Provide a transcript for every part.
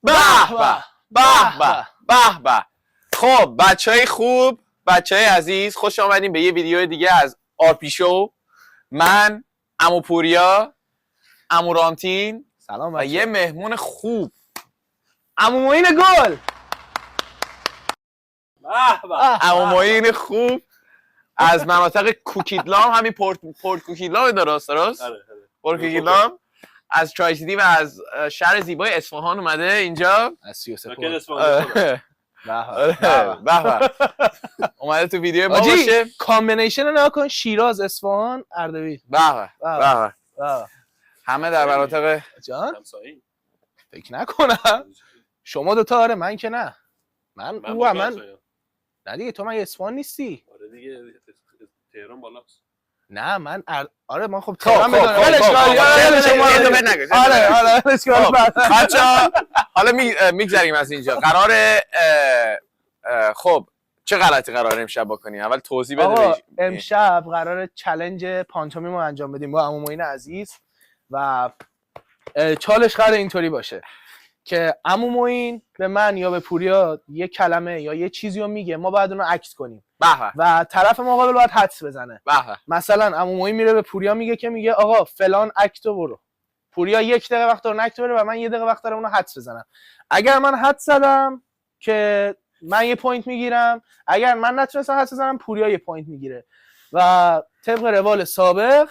به به به به به به. خب بچهای خوب، بچهای عزیز، خوش آمدیم به یه ویدیو دیگه از آرپی شو. من عمو پوریا، عمو رامتین سلام و یه مهمون خوب، عمو معین گل. عمو معین خوب از مناطق کوکیدلام، همین پورت کوکیدلام درست؟ پورت کوکیدلام از ترای سیتی و از شهر زیبای اصفهان اومده اینجا. از 33 به اومده تو ویدیو ما باشه. کامبینیشن رو نگاه کن، شیراز، اصفهان، اردبیل. به به. همه در مناطق جان فکر نکنم شما دوتا. آره من که نه، من نه دیگه. تو من اصفهان نیستی؟ آره دیگه تهران بالاست. نه من آره من خب تهران بدونم. آره بچه‌ها حالا میگذریم از اینجا. قراره خب چه غلطی قراره امشب بکنی؟ اول توضیح بده. امشب قراره چالش پانتومیم رو انجام بدیم با عمو معین عزیز و چالش قراره اینطوری باشه که عمو معین به من یا به پوریا یه کلمه یا یه چیزی رو میگه، ما باید اون رو عکس کنیم و طرف مقابل باید حدس بزنه. مثلا عمو معین میره به پوریا میگه آقا فلان اکتو برو. پوریا 1 دقیقه وقت داره اکتو بره و من 1 دقیقه وقت دارم اون رو حدس بزنم. اگر من حدس زدم که من 1 پوینت میگیرم، اگر من نتونستم حدس بزنم پوریا 1 پوینت میگیره و طبق روال سابق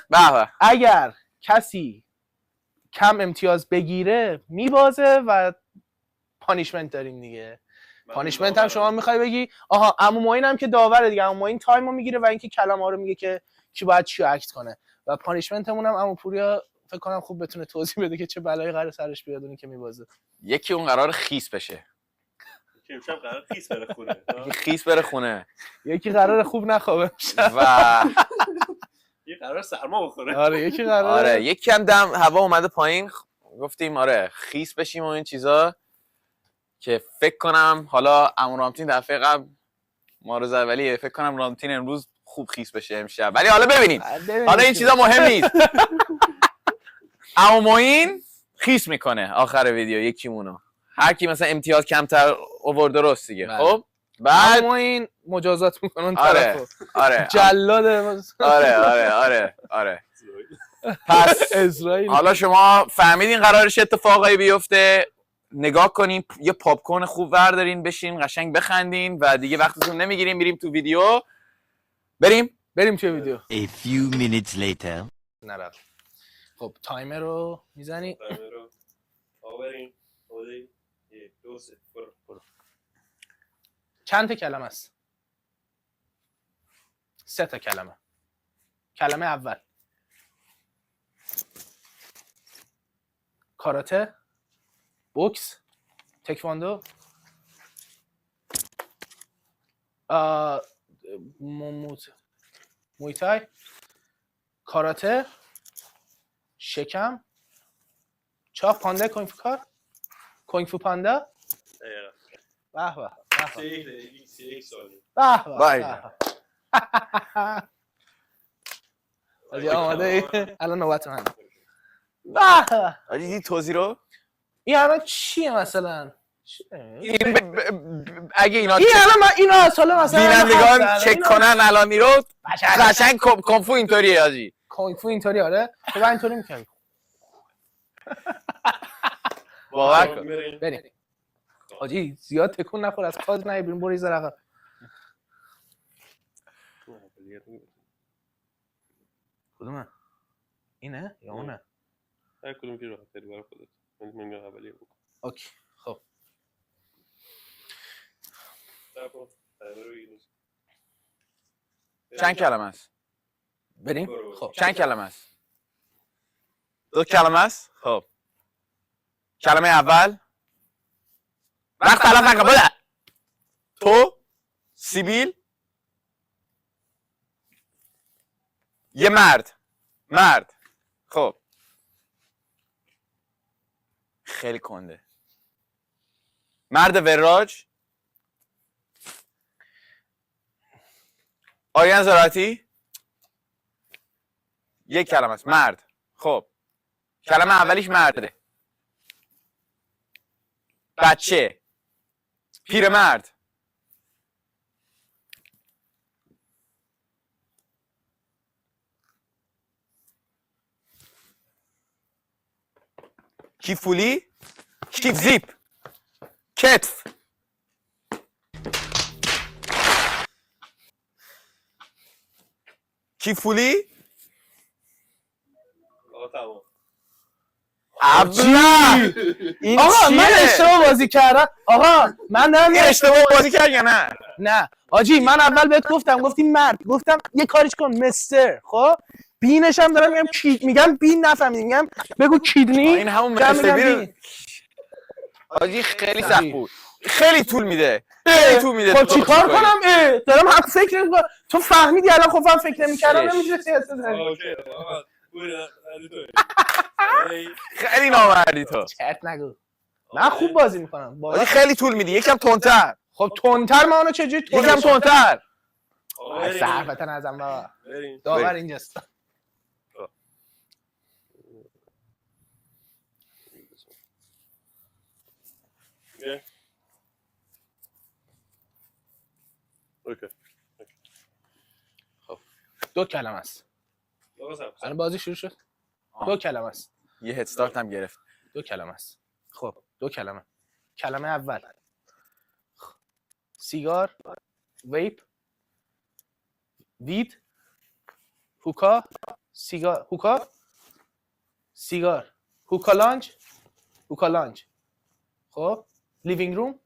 اگر کسی کم امتیاز بگیره میبازه و پانیشمنت داریم دیگه. پانیشمنت هم شما میخوای بگی آها عمو معین هم که داوره دیگه، عمو معین تایمو میگیره و اینکه کلمه‌ها رو میگه که کی باید چی اکت کنه و پانیشمنتمون هم عمو پوریا فکر کنم خوب بتونه توضیح بده که چه بلایی قراره سرش بیاد اون که میبازه. یکی اون قرار خیس بشه، یکی امشب قرار خیس بره خونه. خیس بره خونه. یکی قرار خوب نخوابه و یکی قرار سرما بخوره. آره یکی قرار آره یکی هم دم هوا اومده پایین، گفتیم آره خیس بشیم و این چیزا که فکر کنم حالا عمو رامتین دفعه قبل ما رو زد، ولی فکر کنم رامتین امروز خوب خیس بشه امشب. ولی حالا ببینیم حالا این چیزا مهم نیست. عمو معین خیس میکنه آخر ویدیو یکیمونو، هر کی مثلا امتیاز کمتر آورد درست دیگه. خب بعد عمو معین مجازات میکنه اون طرفو. آره جلاد. آره پس اسرائیل. حالا شما فهمیدین قرارش اتفاقایی بیفته. نگاه کنین، یه پاپ کورن خوب بردارین، بشین قشنگ بخندین و دیگه وقتتون نمیگیریم. میریم تو ویدیو. بریم توی ویدیو. A few minutes later. نرفت. خب تایمر رو میزنی؟ تایمر رو آوریم. 1 2 3 برو. چند تا کلمه است؟ 3 تا کلمه. کلمه اول کاراته، بوکس، تکواندو، مویتای، کاراته، شکم، چاق، پاندا، کنگ فو پاندا. به به آجی آماده الان نوبت من. آجی دی توضیح رو این الان چیه مثلا؟ اگه اینا مثلا بینندگان چک کنن الان رو قشنگ کنفو اینطوریه آجی. کنفو اینطوری آره. تو با اینطوری میکنی باور کن. بریم آجی زیاد تکون نخور، از کاد نهی بیرون، برو یه ذره عقب. کدومه؟ اینه یا اونه؟ هر کدوم که راحت تری برای خودت. من میگم اولیه بکن. اوکی خب چند کلمه است؟ بریم. خب چند کلمه است؟ 2 کلمه است. خب کلمه اول وقت تلف نکن. بده تو سیبیل یه مرد. خب خیلی کنده. مرد وراج، آریان زراعتی. 1 کلمه است. مرد. خب کلمه اولیش مرده. بچه، پیرمرد، کیفولی، کیف زیپ، کتف، کیفولی، آقا تمام. ابله این آقا من چیه؟ اشتباه بازی کردم. آقا من دارم این اشتباه بازی کرد یا نه؟ نه آجی من اول بهت گفتی مرد، گفتم یه کاریش کن مستر. خب بینش هم دارم میگم میگم بین نفهمیدی، میگم بگو کیدنی. این همون دارم مستر میگم بین. بین. آجی خیلی سخت بود، خیلی طول میده، خیلی طول میده. خب چیکار کنم؟ دارم حق فکر نمی‌کنم. تو فهمیدی الان؟ خب من فکر نمی‌کردم شش. نمیشه سیاست زنی. اوکی آقا بوده علی تو. خیلی نامردی تو. چرت نگو. من خوب بازی میکنم. آجی خیلی طول میدی، یکم تندتر، خب تندتر ما اونو چجوری یکم تندتر. آقا از بریم. صرفتن ازم بابا. بریم. داور اینجاست. Okay. اوکی. دو کلمه است. آقا سلام. الان بازی شروع شد. دو کلمه است. یه هد استارت هم گرفت. دو کلمه است. خب دو کلمه. کلمه اول سیگار، ویپ، وید، هوکا، سیگار، هوکا، سیگار، هوکا لانج، هوکا لانج. خب لیوینگ روم،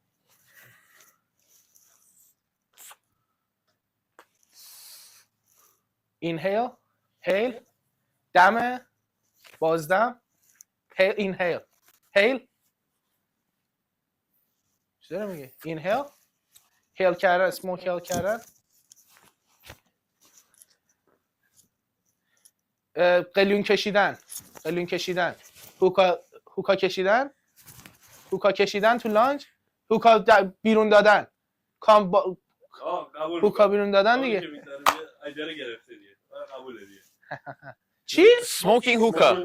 اینهیل، هیل، دم، بازدم، هیل، اینهیل، هیل. چی داره میگه؟ اینهیل، هیل کردن، اسموک هیل کردن، قلیون کشیدن، قلیون کشیدن، هوکا کشیدن، هوکا کشیدن تو لانج، هوکا بیرون دادن، قبول. هوکا بیرون دادن دیگه. اجاره گرفته دیگه. قبول دیگه. چی؟ سموکینگ هوکا.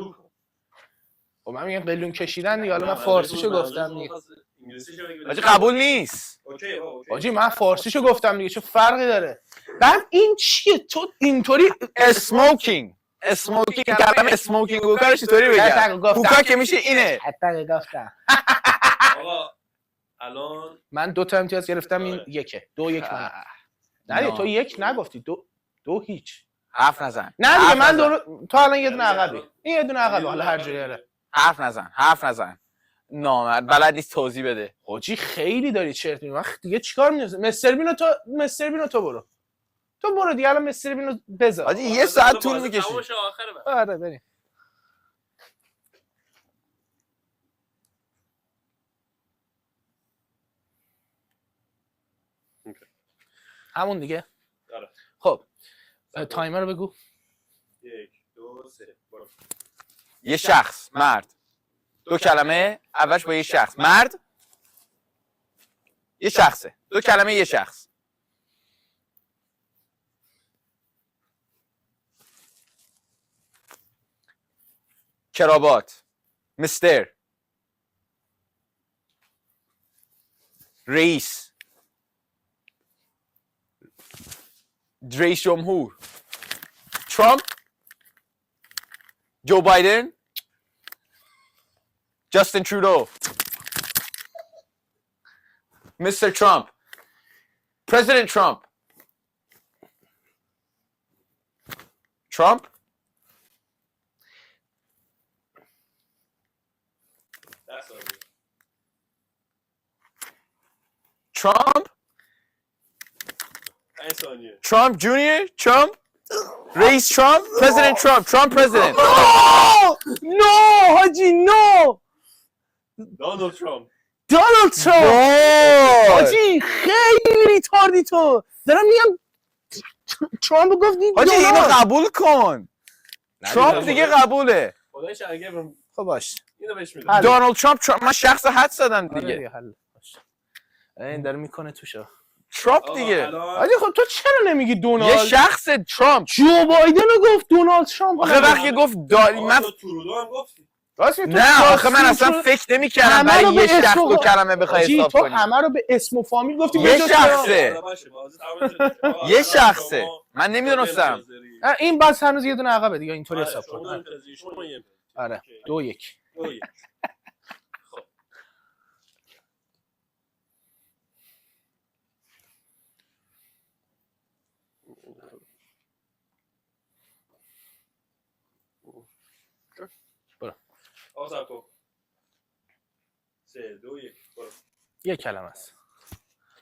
خب من میگم قلیون کشیدن دیگه. حالا من فارسیشو گفتم دیگه. انگلیسیشو بگو. آجی قبول نیست. اوکی اوکی. آجی من فارسیشو گفتم دیگه، چه فرقی داره؟ بعد این چیه؟ تو اینطوری اسموکینگ، اسموکینگ، کلمه اسموکینگ هوکا رو چطوری بگم؟ هوکا که میشه اینه. حتی گفتم. آقا الان من دو تا امتیاز گرفتم، این یکه. 2-1 من. نه تو یک نگفتی، دو هیچ. حرف نزن. نه دیگه من نزن. تو الان یه دونه عقبی. این یه دونه عقبه، حالا هر جوری داره. حرف نزن. نامرد بلد نیست توضیح بده. حاجی خیلی داری چرت میگی. من دیگه چیکار می‌کنم؟ مستر بینو تو برو. تو برو دیگه، الان مستر بینو بذار. آجی یه ساعت طول میکشه. آخره بقى. آره بریم. همون دیگه. آره. خب تایمر رو بگو. 1 2 3 برو. یه شخص، مرد. دو کلمه، اولش با یه شخص. مرد یه شخصه. دو کلمه یه شخص. کراوات، مستر، رئیس، رئیس جمهور، ترامپ، جو بایدن، جاستین ترودو، مستر ترامپ، پرزیدنت ترامپ، ترامپ، That's all good. Trump, 5 ثانیه. Trump Jr., Trump, رئیس Trump, President Trump, Trump President. نو حاجی نو. دونالد ترامپ. دونالد ترامپ. حاجی خیلی ریتاردی تو. دارم میگم ترامپ گفتی. حاجی اینو قبول کن. ترامپ دیگه قبوله. خدایش اگه خب باش. اینو بهش میدم. دونالد ترامپ من شخص حد زدم دیگه. این داره میکنه توشو. ترامپ دیگه. حاجی خب تو چرا نمیگی یه دونالد؟ شخص ترامپ. جو بایدن رو گفت دونالد ترامپ. آخه وقتی گفت من تو ترودو هم گفتی. راست میگی؟ تو نه آخه من شخصی اصلا شو- فکر نمی‌کردم همه رو برای به یه شخص اسم دو و- کلمه بخوای حاجی، حساب تو کنی. همه رو به اسم و فامیل گفتی یه به جز شخصه. حالا باشه، بازی تمام شد. آقا، یه الان شخصه. شما من نمیدونستم. دل این بس هنوز یه دونه عقبه دیگه اینطوری آره، حساب شما دو کن. امتیازی، شما یه امتیاز. آره اوکی. 2-1. 2-1. خب برو. آقا صبر کن. 3 2 1 برو. یه کلمه است.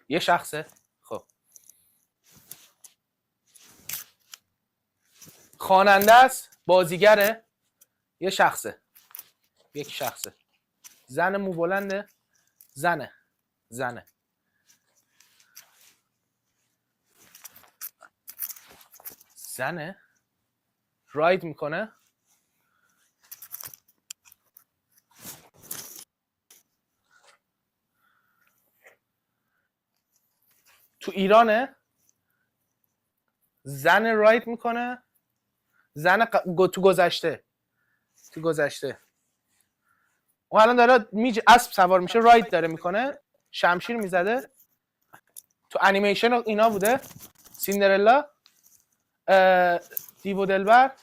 یه شخصه. خب خواننده است، بازیگره، یه شخصه. یک شخصه. زن مو بلنده، زنه. زنه راید میکنه. تو ایرانه. زن راید میکنه. زن تو گذشته. اون الان داره اسب سوار میشه، راید داره میکنه، شمشیر میزده. تو انیمیشن اینا بوده. سیندرلا، دیو و دلبر،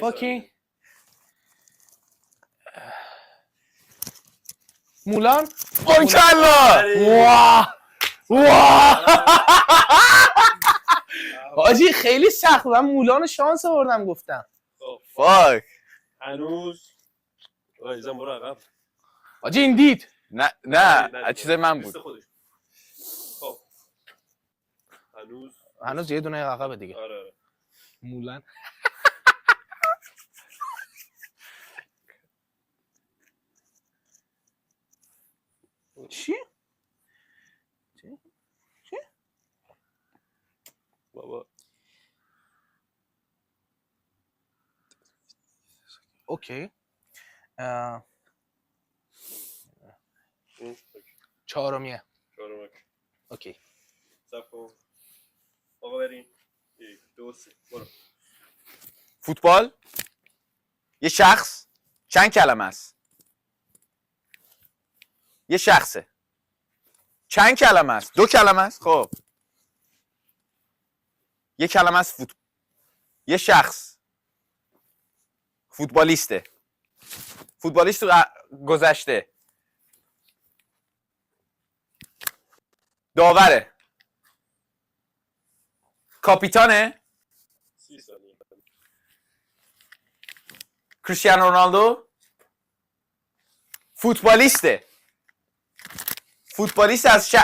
فاکینگ مولان. باریکلا. واه حاجی خیلی سخت. من مولان شانس آوردم گفتم. فاک. هنوز رایزم برو عقب. حاجی این دید. نه چیزای من بود. خب هنوز یه دونه عقبه دیگه. آره. مولان. چی؟ بابا اوکی. چهارمیه. اوکی. صبر کن. آقا بریم. 1 2 3 برو. فوتبال. یه شخص. چند کلمه است؟ یه شخصه. چند کلمه است؟ 2 کلمه است. خب یه کلمه است. فوتبال. یه شخص فوتبالیسته. فوتبالیست تو گذشته. داوره. کاپیتانه. 30 ثانیه. کریستیانو رونالدو. فوتبالیسته. فوتبالیست از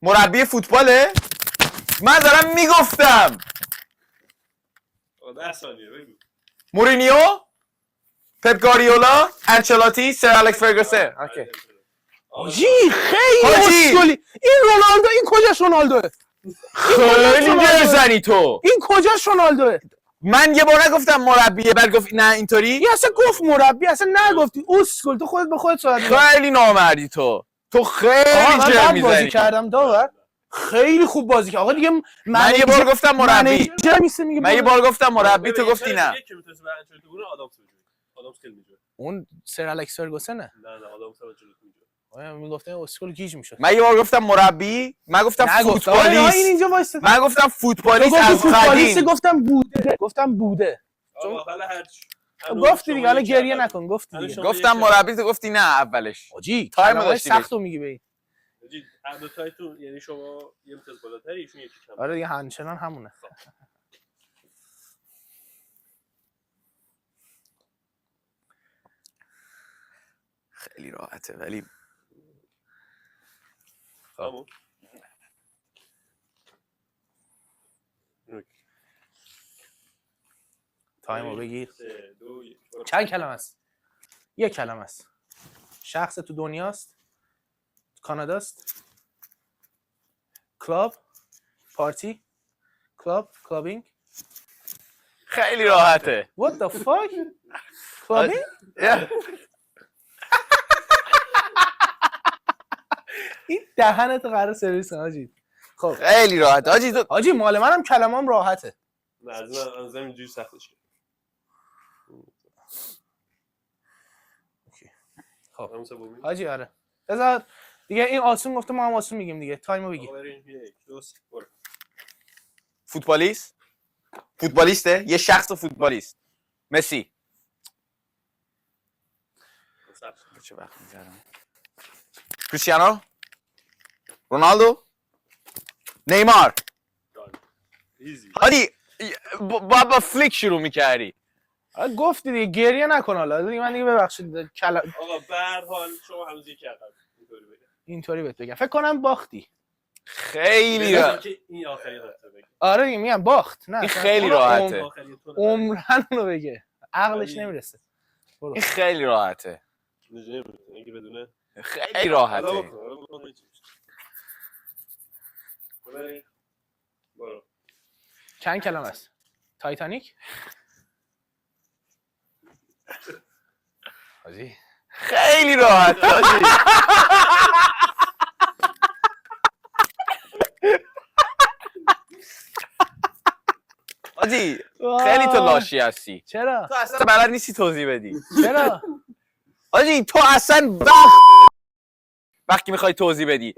مربی فوتباله. من دارم میگفتم. 10 ثانیه بگو. مورینیو، پپ گواردیولا، انچلوتی، سر الکس فرگوسن. اوکی. حاجی خیلی حاجی! اسکلی. این رونالدو، این کجاش رونالدوه؟ خیلی گرزنی تو. این کجاش رونالدوه؟ من یه بار نگفتم مربیه بعد گفت نه اینطوری. این اصلا گفت مربی، اصلا نگفتی. اسکل تو خودت به خودت صحبت می‌کنی. خیلی نامردی تو خیلی من جر بد میزنی. بازی کردم داور. خیلی خوب بازی کرد. آقا دیگه من یه بار گفتم مربی. منیجر میسه میگه. من یه بار گفتم مربی تو گفتی نه. یکی میتونه به انچلوتی بگه آدامس بگه. آدامس خیلی میجوره. اون سر الکس فرگوسنه. نه آدامس انچلوتی میجوره. آیا میگفتن اسکل گیج میشد. من یه بار گفتم مربی. من گفتم این فوتبالیست. اینجا وایسته. من گفتم فوتبالیست از فوتبالیست قدیم. گفتم بوده. آقا حالا هر چی. گفتی دیگه، حالا گریه نکن. گفتی دیگه. گفتم مربی تو گفتی نه اولش. حاجی تایم تایم داشتی سختو میگی به. حاجی هر دو تایتون یعنی شما یه امتیاز بالاتری ایشون یکی کم. آره دیگه همچنان همونه. خیلی راحته ولی همون. تایمو بگیر. 3 2 1 چند کلمه است؟ یک کلمه است. شخص تو دنیاست. کاناداست. کلاب، پارتی، کلابینگ. خیلی راحته. What the fuck؟ کلابینگ؟ این دهنت قرار سرویس کنه حاجی. خب خیلی راحته حاجی. حاجی مال منم کلمام راحته. نه از اینجوری سختش کرد. خب همون سومی. حاجی آره بذار دیگه این آسون گفته ما هم آسون میگیم دیگه تایمو بگی. آقا بریم 1 2 3 برو. فوتبالیست؟ فوتبالیسته؟ یه شخص فوتبالیست. مسی. چه وقت می‌ذارم؟ کریستیانو؟ رونالدو؟ نیمار؟ ایزی. هادی با فلیک شروع می‌کردی. گفتی دیگه گریه نکن حالا دیگه من دیگه ببخشید آقا به هر حال شما هنوز یک عقب اینطوری بگم. اینطوری بهت بگم فکر کنم باختی. خیلی بذار که این آخری رفته بگم. آره دیگه میگم باخت نه این خیلی راحته. عمرن رو بگه عقلش نمیرسه. این خیلی راحته. اینکه بدونه خیلی راحته. برو. چند کلمه است؟ تایتانیک؟ حاجی خیلی راحته حاجی. حاجی خیلی تو لاشی هستی. چرا؟ تو اصلا بلد نیستی توضیح بدی. چرا؟ حاجی تو اصلا وقتی میخوای توضیح بدی.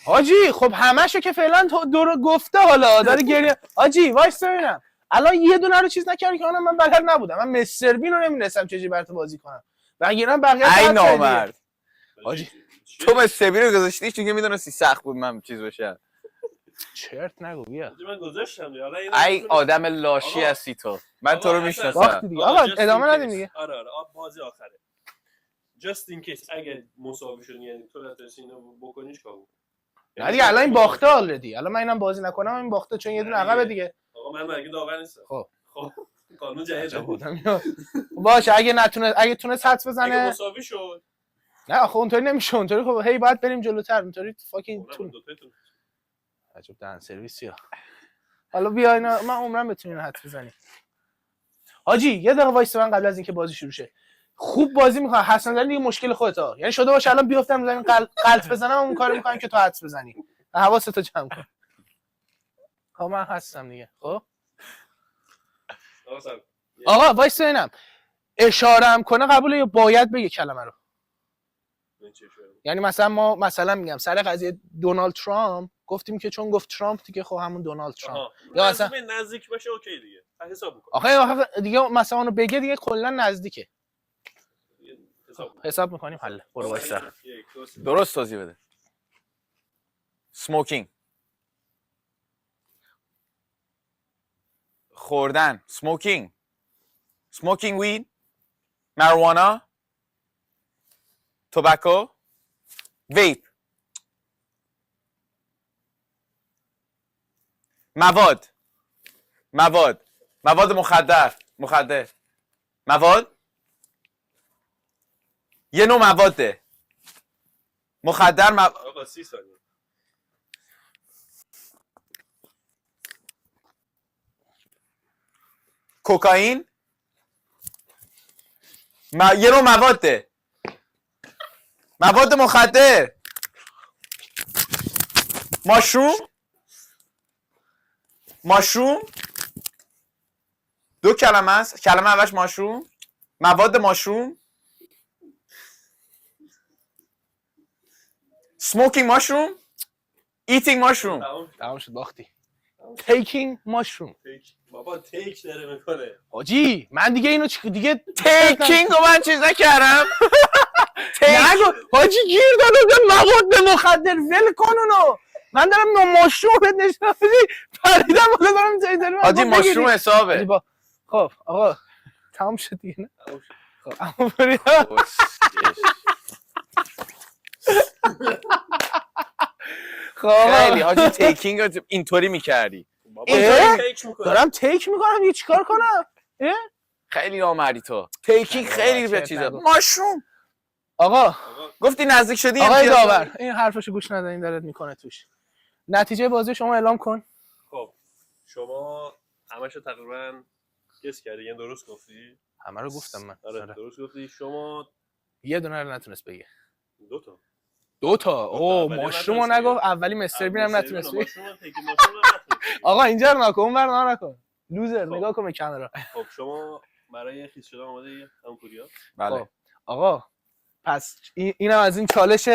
حاجی خب همشو که فعلا تو گفته حالا داره گریه. حاجی وایس ببینم الان یه دونه رو چیز نکردی که من بغل نبودم. من مستر بین رو نمی‌دونستم چجوری برات بازی کنم. بگیرم بقیه ای نامرد. حاجی تو مستبی رو گذاشتی چون میدونستی سخت بود من چیز بشه. چرت نگو بیا. من گذاشتم دیگه. حالا ای آدم لاشی هستی تو. من تو رو میشناسم. باختی دیگه. آقا ادامه ندیم دیگه. آره بازی آخره. just in case اگه مساوی شد یعنی تو نتونستی اینو بکنی چیکار کنی؟ نه دیگه الان این باخته آلردی. الان من اینم بازی نکنم این باخته چون یه دونه عقبه دیگه. آقا من مگه داور نیستم. خب قانون جدید بودم. باشه اگه تونست حدس بزنه. اگه مساوی شد. نه آخه اونطوری نمیشه. اونطوری خب هی باید بریم جلوتر. اونطوری فاکینگ تو عجب دهن سرویسیا. حالا بیا اینا من عمرم بتونین حدس بزنی. حاجی یه دقیقه وایس من قبل از اینکه بازی شروع شه. خوب بازی می‌کنه حسن زنی دیگه مشکل خودته. یعنی شده باشه الان بیافتم زمین غلط بزنم اون کارو می‌کنم که تو حدس بزنی. حواستو جمع کن. خب من هستم دیگه. خب آقا وایس ببینم اشاره هم کنه قبوله یا باید بگه کلمه رو. یعنی مثلا ما مثلا میگم سر قضیه دونالد ترامپ گفتیم که چون گفت ترامپ دیگه خب همون دونالد ترامپ. یا مثلا نزدیک باشه اوکی دیگه حساب می‌کنم. آخه دیگه مثلا اونو بگه دیگه کلا نزدیکه. حساب می‌کنیم حل. برو وایسا. درست توضیح بده. سموکینگ. خوردن. سموکینگ. سموکینگ وید. marijuana. توباکو. ویپ. مواد مخدر مواد یه نوع مواده مخدر آقا 30 ثانیه کوکائین یه نوع مواده مواد مخدر ماشروم دو کلمه است کلمه اولش ماشروم مواد ماشروم smoking mushroom eating mushroom تمام شد باختی. taking mushroom. بابا تیک داره میکنه. حاجی من دیگه اینو دیگه تیکینگ رو من چیز نکردم. نگو حاجی گیر دادم مواد مخدر ول کن اونو. من دارم ماشروم بهت نشون میدم پریدم بالا دارم جایی حاجی ماشروم حسابه. خب آقا تمام شد دیگه نه. خب اما بریم خیلی حاجی تیکینگ رو اینطوری میکردی. دارم تیک میکنم دیگه چیکار کنم؟ خیلی نامردی تو. تیکینگ خیلی به چیزه. ماشروم. آقا گفتی نزدیک شدی. آقای داور این حرفشو گوش نده این دارت میکنه توش. نتیجه بازی شما اعلام کن. خب شما همشو تقریبا گس کردی یعنی درست گفتی؟ همه رو گفتم من. آره درست گفتی. شما یه دونه رو نتونست بگه. دو تا. اوه ماشرومو نگفت اولی مستر بینم نتونست. آقا اینجا رو نکن اون ور نکن. لوزر نگاه کن به کامera. خب شما برای خیس شدن آماده ای همون پوریا؟ بله. خب آقا پس اینم از این چالش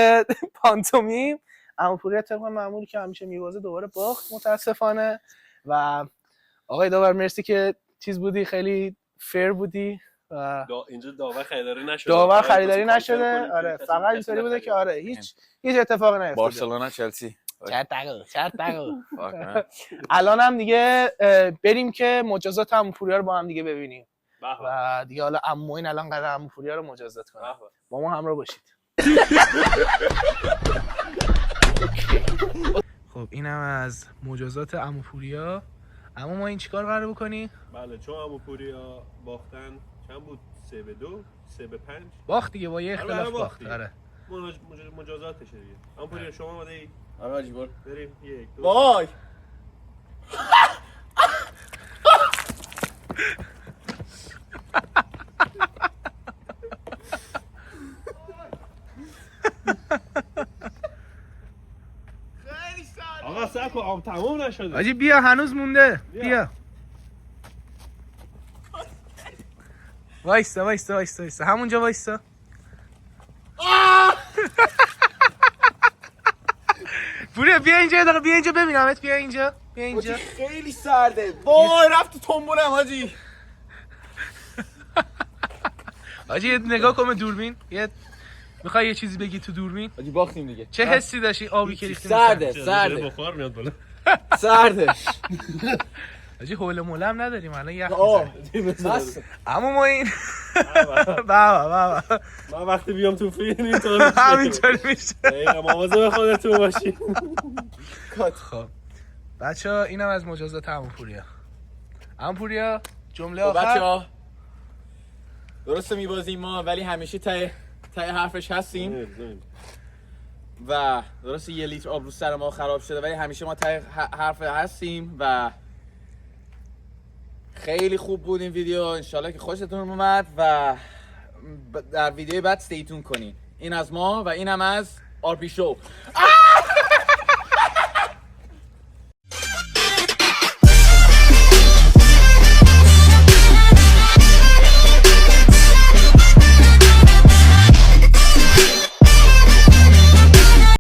پانتومیم. عمو پوریا طبق معمولی که همیشه میوازه دوباره باخت متاسفانه. و آقای داور مرسی که چیز بودی، خیلی فیر بودی و اینجا داور خریداری نشده. داور خریداری نشده. آره فقط اینطوری بوده که آره هیچ اتفاقی نیفتاده. بارسلونا چلسی. چرت الان هم دیگه بریم که مجازات عمو پوریا رو با هم دیگه ببینیم و دیگه حالا عمو معین الان قراره عمو پوریا رو مجازات کنه. با ما همراه باشید. خب اینم از مجازات عمو پوریا. عمو معین چیکار قراره بکنی؟ بله چون عمو پوریا باختن چند بود؟ 3-2 3-5 باخت دیگه با یه اختلاف باخت. آره مجازاتشه دیگه. عمو پوریا شما آماده ای؟ آره حاجی برو. بریم 1 2 وای آقا ساکو آب تموم نشده. حاجی بیا هنوز مونده. بیا وایستا همونجا وایستا. پوریا بیا اینجا یه دقیقه، بیا اینجا ببینمت. بیا اینجا خیلی سرده. وای رفت تو تنبولم حاجی. حاجی یه نگاه کن به دوربین. میخوای یه چیزی بگی تو دوربین؟ حاجی باختیم دیگه. چه حسی داشتی آبی که ریختیم؟ سرده بخار میاد بالا. سردش. حاجی حول مولم نداریم الان یخ بس. عمو معین بابا من وقتی بیام تو فیلم اینطوری همینطوری میشه. دقیقاً مواظب خودتون باشین. خب بچه‌ها اینم از مجازات عمو پوریا. عمو پوریا جمله خب آخر. بچه‌ها درسته میبازیم ما ولی همیشه ته حرفش هستیم و درسته 1 لیتر آب رو سر ما خراب شده ولی همیشه ما ته حرف هستیم و خیلی خوب بود این ویدیو. انشالله که خوشتون اومد و در ویدیو بعد استیتون کنین. این از ما و اینم از آر پی شو.